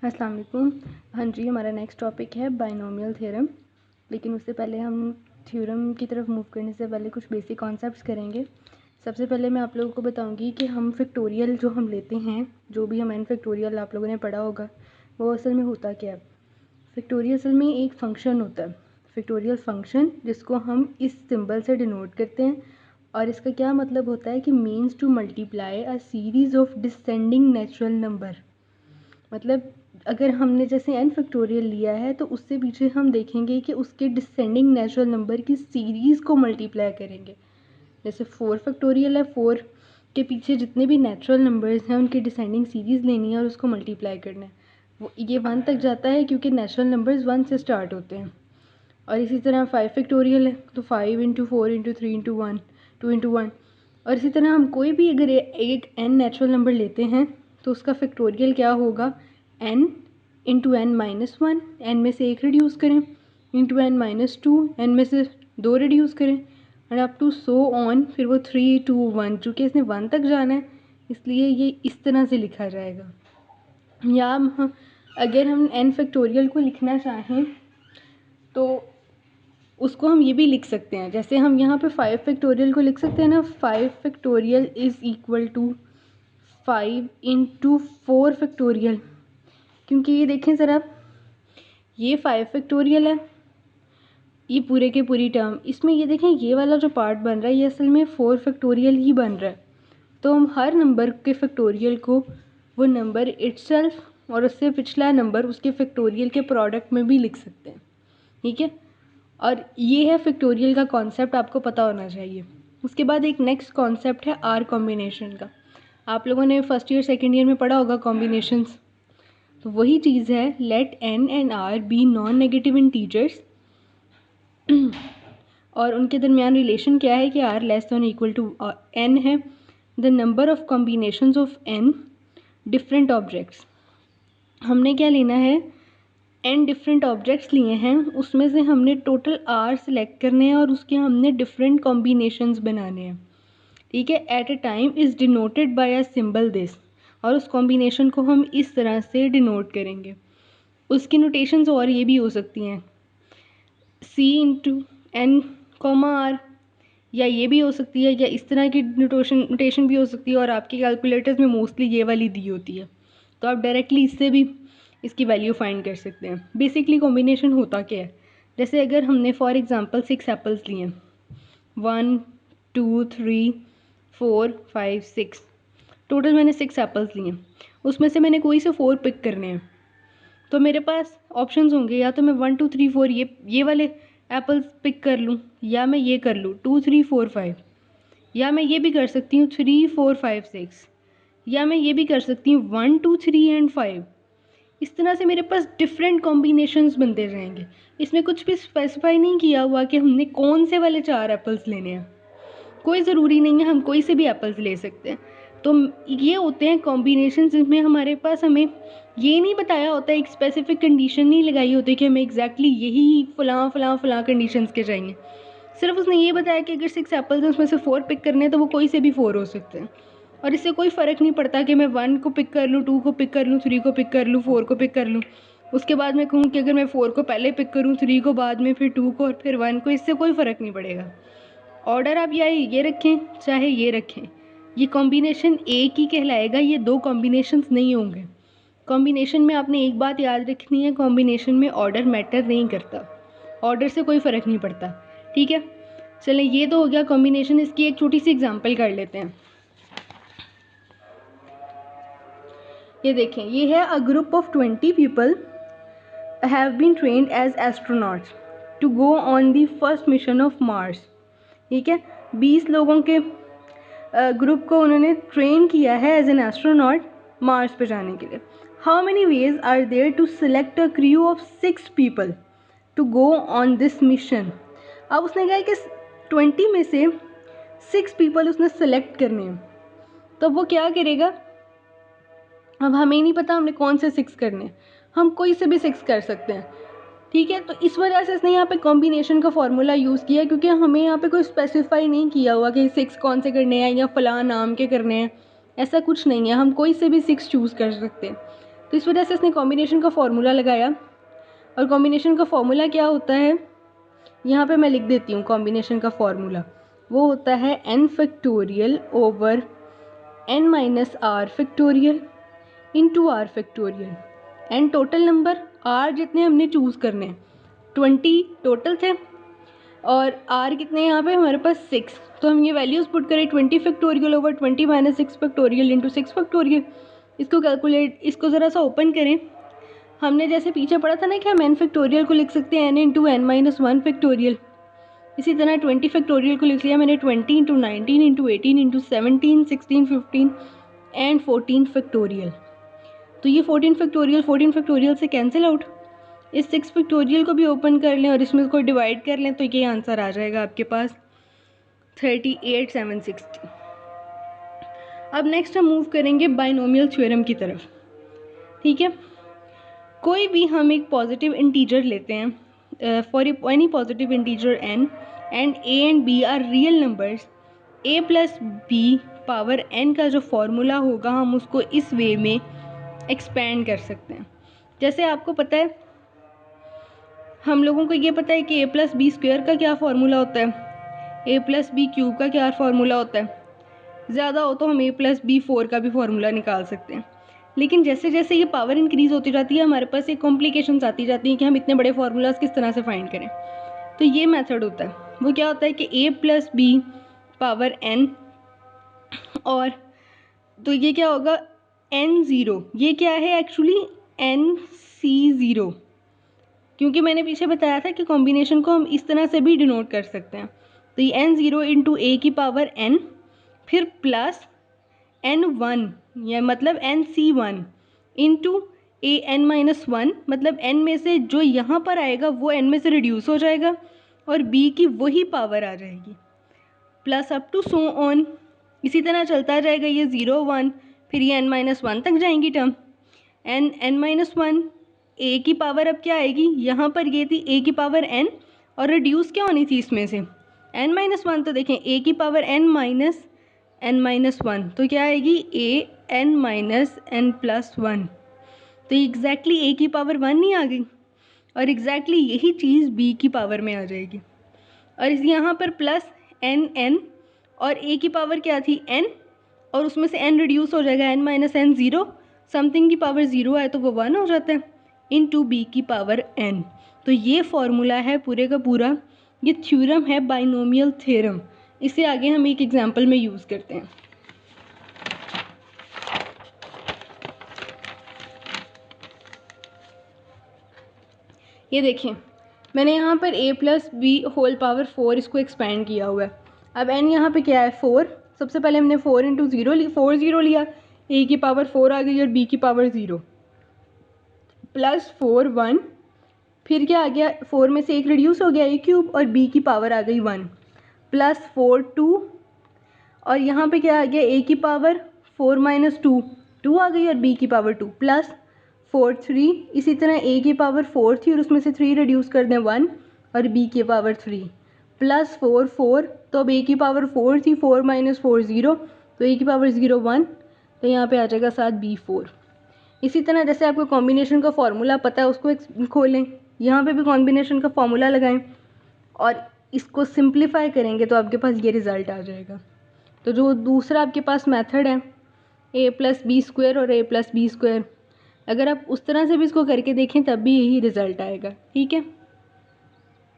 अस्सलाम वालेकुम। हाँ जी, हमारा नेक्स्ट टॉपिक है बाइनोमियल थ्योरम। लेकिन उससे पहले हम थ्योरम की तरफ मूव करने से पहले कुछ बेसिक कॉन्सेप्ट्स करेंगे। सबसे पहले मैं आप लोगों को बताऊंगी कि हम फैक्टोरियल जो हम लेते हैं, जो भी हम एन फैक्टोरियल आप लोगों ने पढ़ा होगा, वो असल में होता क्या है। फैक्टोरियल असल में एक फ़ंक्शन होता है, फैक्टोरियल फ़ंक्शन, जिसको हम इस सिंबल से डिनोट करते हैं। और इसका क्या मतलब होता है कि means to multiply a series of descending natural number. मतलब अगर हमने जैसे एन फैक्टोरियल लिया है तो उससे पीछे हम देखेंगे कि उसके डिसेंडिंग नेचुरल नंबर की सीरीज़ को मल्टीप्लाई करेंगे। जैसे 4 फैक्टोरियल है, 4 के पीछे जितने भी नेचुरल नंबर्स हैं उनकी डिसेंडिंग सीरीज़ लेनी है और उसको मल्टीप्लाई करना है। वो ये 1 तक जाता है क्योंकि नेचुरल नंबर्स 1 से स्टार्ट होते हैं। और इसी तरह 5 फैक्टोरियल है तो 5 इंटू 4 इंटू 3 इंटू 1 2 इंटू 1। और इसी तरह हम कोई भी अगर एक एन नेचुरल नंबर लेते हैं तो उसका फैक्टोरियल क्या होगा, n into n minus 1, n में से एक रिड्यूस करें, इंटू एन माइनस 2, एन में से 2 रिड्यूस करें, and up to so on. फिर वो 3 2 1, चूँकि इसने 1 तक जाना है इसलिए ये इस तरह से लिखा जाएगा। या अगर हम एन फैक्टोरियल को लिखना चाहें तो उसको हम ये भी लिख सकते हैं, जैसे हम यहाँ पे 5 फैक्टोरियल को लिख सकते हैं ना, 5 factorial is equal to 5 into 4 factorial. क्योंकि ये देखें ज़रा, ये 5 फैक्टोरियल है, ये पूरे के पूरी टर्म, इसमें ये देखें ये वाला जो पार्ट बन रहा है ये असल में 4 फैक्टोरियल ही बन रहा है। तो हम हर नंबर के फैक्टोरियल को वो नंबर इटसेल्फ और उससे पिछला नंबर उसके फैक्टोरियल के प्रोडक्ट में भी लिख सकते हैं, ठीक है। और ये है फैक्टोरियल का कॉन्सेप्ट, आपको पता होना चाहिए। उसके बाद एक नेक्स्ट कॉन्सेप्ट है आर कॉम्बिनेशन का। आप लोगों ने फर्स्ट ईयर सेकेंड ईयर में पढ़ा होगा कॉम्बिनेशंस। तो वही चीज़ है, let n and r be non negative integers और उनके दरमियान रिलेशन क्या है कि r less than equal to n है। The number of combinations of n different objects. हमने क्या लेना है, एन डिफरेंट ऑब्जेक्ट्स लिए हैं, उसमें से हमने टोटल आर सेलेक्ट करने हैं और उसके हमने डिफरेंट कॉम्बिनेशंस बनाने हैं, ठीक है। At a time is denoted by a symbol this, और उस कॉम्बिनेशन को हम इस तरह से डिनोट करेंगे। उसकी नोटेशंस और ये भी हो सकती हैं, सी इंटू एन कॉमा आर, या ये भी हो सकती है, या इस तरह की नोटेशन भी हो सकती है। और आपके कैलकुलेटर्स में मोस्टली ये वाली दी होती है, तो आप डायरेक्टली इससे भी इसकी वैल्यू फाइंड कर सकते हैं। बेसिकली कॉम्बिनेशन होता क्या है, जैसे अगर हमने फॉर एग्जांपल 6 एप्पल्स लिए, 1 2 3 4 5 6, टोटल मैंने 6 एप्पल्स लिए, उसमें से मैंने कोई से 4 पिक करने हैं। तो मेरे पास ऑप्शंस होंगे, या तो मैं 1 2 3 4 ये वाले एप्पल्स पिक कर लूँ, या मैं ये कर लूँ 2 3 4 5, या मैं ये भी कर सकती हूँ 3 4 5 6, या मैं ये भी कर सकती हूँ 1 2 3 एंड 5। इस तरह से मेरे पास डिफरेंट कॉम्बिनेशंस बनते रहेंगे। इसमें कुछ भी स्पेसिफाई नहीं किया हुआ कि हमने कौन से वाले 4 एप्पल्स लेने हैं, कोई ज़रूरी नहीं है, हम कोई से भी एप्पल्स ले सकते हैं। तो ये होते हैं कॉम्बिनेशन, जिसमें हमारे पास हमें ये नहीं बताया होता, एक स्पेसिफिक कंडीशन नहीं लगाई होती कि हमें एग्जैक्टली यही फ़लाँ फ़लाँ फ़लाँ कंडीशंस के चाहिए। सिर्फ उसने ये बताया कि अगर 6 एप्पल्स हैं उसमें से 4 पिक करने हैं तो वो कोई से भी 4 हो सकते हैं। और इससे कोई फ़र्क नहीं पड़ता कि मैं 1 को पिक कर लूँ, 2 को पिक कर लूँ, 3 को पिक कर लूँ, 4 को पिक कर लूँ। उसके बाद मैं कहूँ कि अगर मैं 4 को पहले पिक करूँ, 3 को बाद में, फिर 2 को और फिर 1 को, इससे कोई फ़र्क नहीं पड़ेगा। ऑर्डर आप या ये रखें चाहे ये रखें, ये कॉम्बिनेशन एक ही कहलाएगा, ये 2 कॉम्बिनेशंस नहीं होंगे। कॉम्बिनेशन में आपने एक बात याद रखनी है, कॉम्बिनेशन में ऑर्डर मैटर नहीं करता, ऑर्डर से कोई फ़र्क नहीं पड़ता, ठीक है। चलें, ये तो हो गया कॉम्बिनेशन। इसकी एक छोटी सी एग्जांपल कर लेते हैं। ये देखें, ये है a group of 20 people have been trained as astronauts to go on the first mission of Mars, ठीक है। 20 लोगों के ग्रुप को उन्होंने ट्रेन किया है एज एन एस्ट्रोनॉट मार्स पे जाने के लिए। How many ways are there to select a crew of 6 people to go on this mission. अब उसने कहा कि 20 में से 6 पीपल उसने सेलेक्ट करने हैं, तो वो क्या करेगा। अब हमें नहीं पता हमने कौन से 6 करने हैं, हम कोई से भी 6 कर सकते हैं, ठीक है। तो इस वजह से इसने यहाँ पे कॉम्बिनेशन का फॉर्मूला यूज़ किया, क्योंकि हमें यहाँ पे कोई स्पेसिफाई नहीं किया हुआ कि 6 कौन से करने हैं या फ़लाँ नाम के करने हैं, ऐसा कुछ नहीं है, हम कोई से भी 6 चूज़ कर सकते हैं। तो इस वजह से इसने कॉम्बिनेशन का फॉर्मूला लगाया, और कॉम्बिनेशन का फॉर्मूला क्या होता है, यहाँ पे मैं लिख देती हूँ कॉम्बिनेशन का फॉर्मूला। वो होता है n factorial over n minus R factorial into R factorial. n total number, r जितने हमने चूज़ करने हैं, 20 टोटल थे, और r कितने यहाँ पे हमारे पास 6, तो हम ये वैल्यूज़ पुट करें 20 factorial over 20 minus 6 factorial into 6 factorial. इसको कैलकुलेट, इसको ज़रा सा ओपन करें। हमने जैसे पीछे पढ़ा था ना कि हम n फैक्टोरियल को लिख सकते हैं n into n minus 1 factorial, इसी तरह 20 फैक्टोरियल को लिख लिया मैंने 20 into 19 into 18 into 17 16 15 and 14 factorial. तो ये 14 फैक्टोरियल से कैंसिल आउट। इस 6 फैक्टोरियल को भी ओपन कर लें और इसमें इसको डिवाइड कर लें, तो ये आंसर आ जाएगा आपके पास 38,760। अब नेक्स्ट हम मूव करेंगे बाइनोमियल थ्योरम की तरफ। ठीक है, कोई भी हम एक पॉजिटिव इंटीजर लेते हैं, for any positive integer n and a and b are real numbers, a plus B power n का जो फॉर्मूला होगा हम उसको इस वे में एक्सपेंड कर सकते हैं। जैसे आपको पता है, हम लोगों को ये पता है कि a प्लस बी स्क्वायर का क्या फार्मूला होता है, a प्लस बी क्यूब का क्या फार्मूला होता है, ज़्यादा हो तो हम a प्लस बी 4 का भी फार्मूला निकाल सकते हैं। लेकिन जैसे जैसे ये पावर इंक्रीज़ होती जाती है हमारे पास एक कॉम्प्लिकेशंस आती जाती हैं कि हम इतने बड़े फार्मूलाज किस तरह से फाइंड करें। तो ये मेथड होता है, वो क्या होता है कि a plus B power n, और तो ये क्या होगा n0, ये क्या है एक्चुअली nc0, क्योंकि मैंने पीछे बताया था कि कॉम्बिनेशन को हम इस तरह से भी डिनोट कर सकते हैं। तो ये n0 इंटू ए की पावर n, फिर प्लस n1 या मतलब nc1 इंटू ए n माइनस 1, मतलब n में से जो यहाँ पर आएगा वो n में से रिड्यूस हो जाएगा और b की वही पावर आ जाएगी, plus up to so on, इसी तरह चलता जाएगा। ये 0 1, फिर ये n माइनस 1 तक जाएंगी टर्म, n माइनस 1, a की पावर अब क्या आएगी, यहाँ पर ये थी a की पावर n और रिड्यूस क्या होनी थी इसमें से n माइनस 1, तो देखें a की पावर n माइनस 1, तो क्या आएगी a n minus n plus 1, तो एग्जैक्टली a की पावर 1 नहीं आ गई, और एग्जैक्टली यही चीज़ b की पावर में आ जाएगी। और इस यहाँ पर प्लस n और a की पावर क्या थी n, और उसमें से n रिड्यूस हो जाएगा, n माइनस n 0, समथिंग की पावर 0 है तो वो 1 हो जाता है, इनटू b की पावर n। तो ये फॉर्मूला है पूरे का पूरा, ये थ्योरम है बाइनोमियल थ्योरम। इसे आगे हम एक एग्जांपल में यूज़ करते हैं। ये देखें, मैंने यहाँ पर a plus B whole power 4 इसको एक्सपेंड किया हुआ है। अब n यहाँ पे क्या है 4, सबसे पहले हमने 4 इंटू 0 4 0 लिया, a की पावर 4 आ गई और b की पावर 0, प्लस 4 1, फिर क्या आ गया 4 में से एक रिड्यूस हो गया a क्यूब और b की पावर आ गई 1, प्लस 4 2, और यहाँ पे क्या आ गया a की पावर 4 माइनस 2 2 आ गई और b की पावर 2, प्लस 4 3, इसी तरह a की पावर 4 थी और उसमें से 3 रिड्यूस कर दें 1 और b की पावर 3, प्लस 4 4, तो अब a की पावर 4 थी, 4 माइनस 4 0, तो a की पावर 0 1, तो यहाँ पे आ जाएगा साथ b 4। इसी तरह जैसे आपको कॉम्बिनेशन का फॉर्मूला पता है उसको खोलें, यहाँ पे भी कॉम्बिनेशन का फॉर्मूला लगाएं और इसको सिंप्लीफाई करेंगे तो आपके पास ये रिज़ल्ट आ जाएगा। तो जो दूसरा आपके पास मेथड है a प्लस बी स्क्वायर और a प्लस बी स्क्वायर, अगर आप उस तरह से भी इसको करके देखें तब भी यही रिज़ल्ट आएगा। ठीक है।